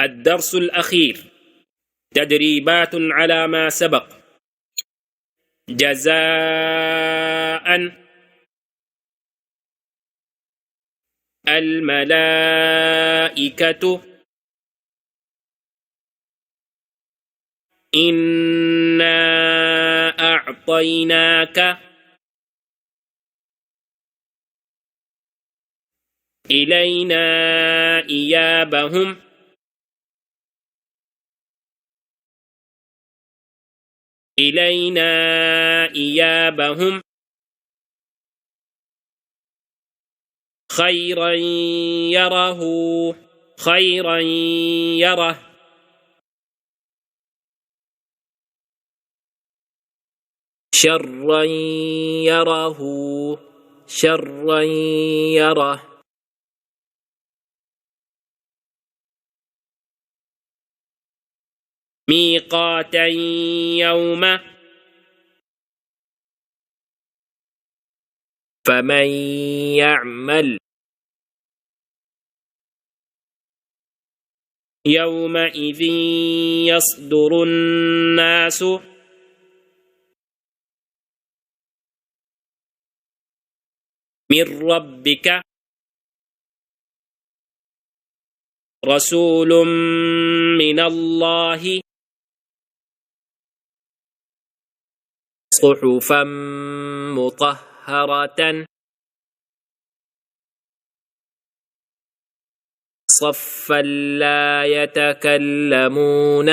الدرس الأخير تدريبات على ما سبق. جزاء الملائكة إنا أعطيناك إلينا إيابهم خيرا يره شرا يره ميقاتا يوم فمن يعمل يومئذ يصدر الناس من ربك رسول من الله صحفا مطهرة صفا لا يتكلمون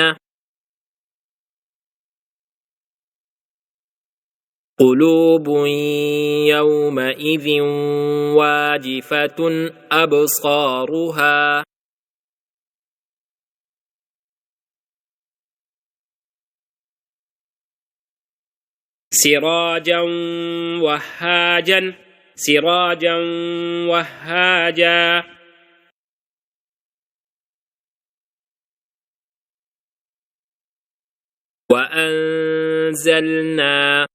قلوب يومئذ واجفة أبصارها سراجا وهاجا وأنزلنا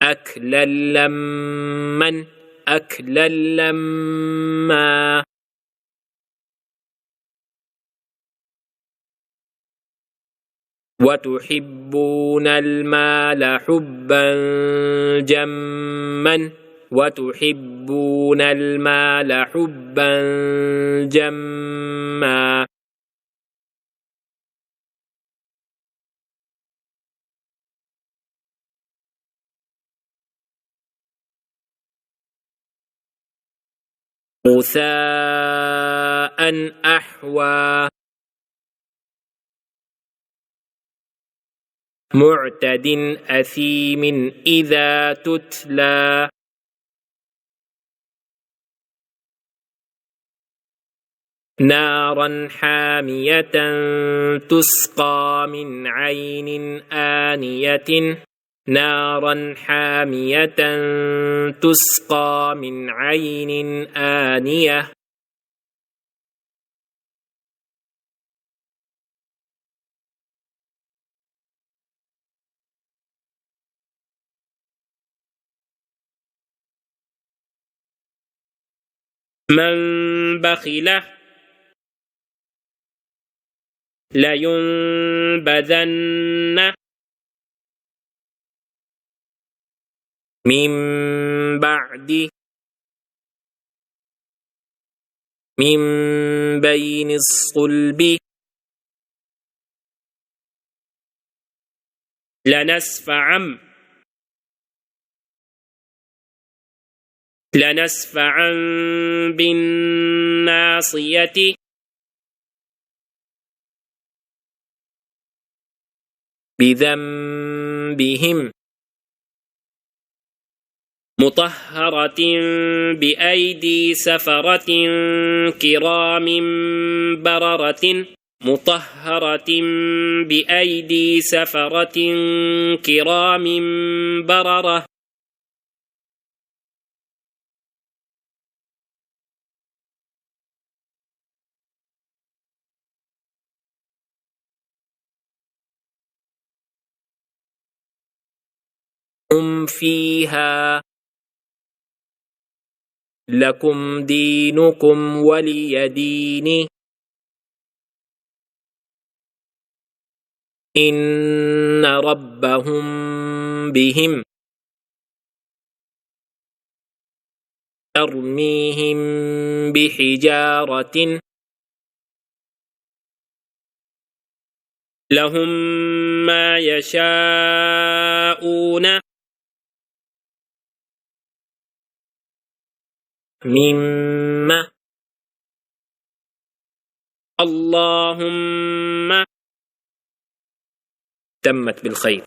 أكلا لما وتحبون المال حبا جما غثاء أحوى معتد أثيم إذا تتلى نارا حامية تسقى من عين آنية من بخل لينبذن من بين الصلب لنسفعا بالناصية بذنبهم مطهرة بأيدي سفرة كرام بررة هم فيها لكم دينكم ولي دين إن ربهم بهم ترميهم بحجارة لهم ما يشاءون مما اللهم تمت بالخير.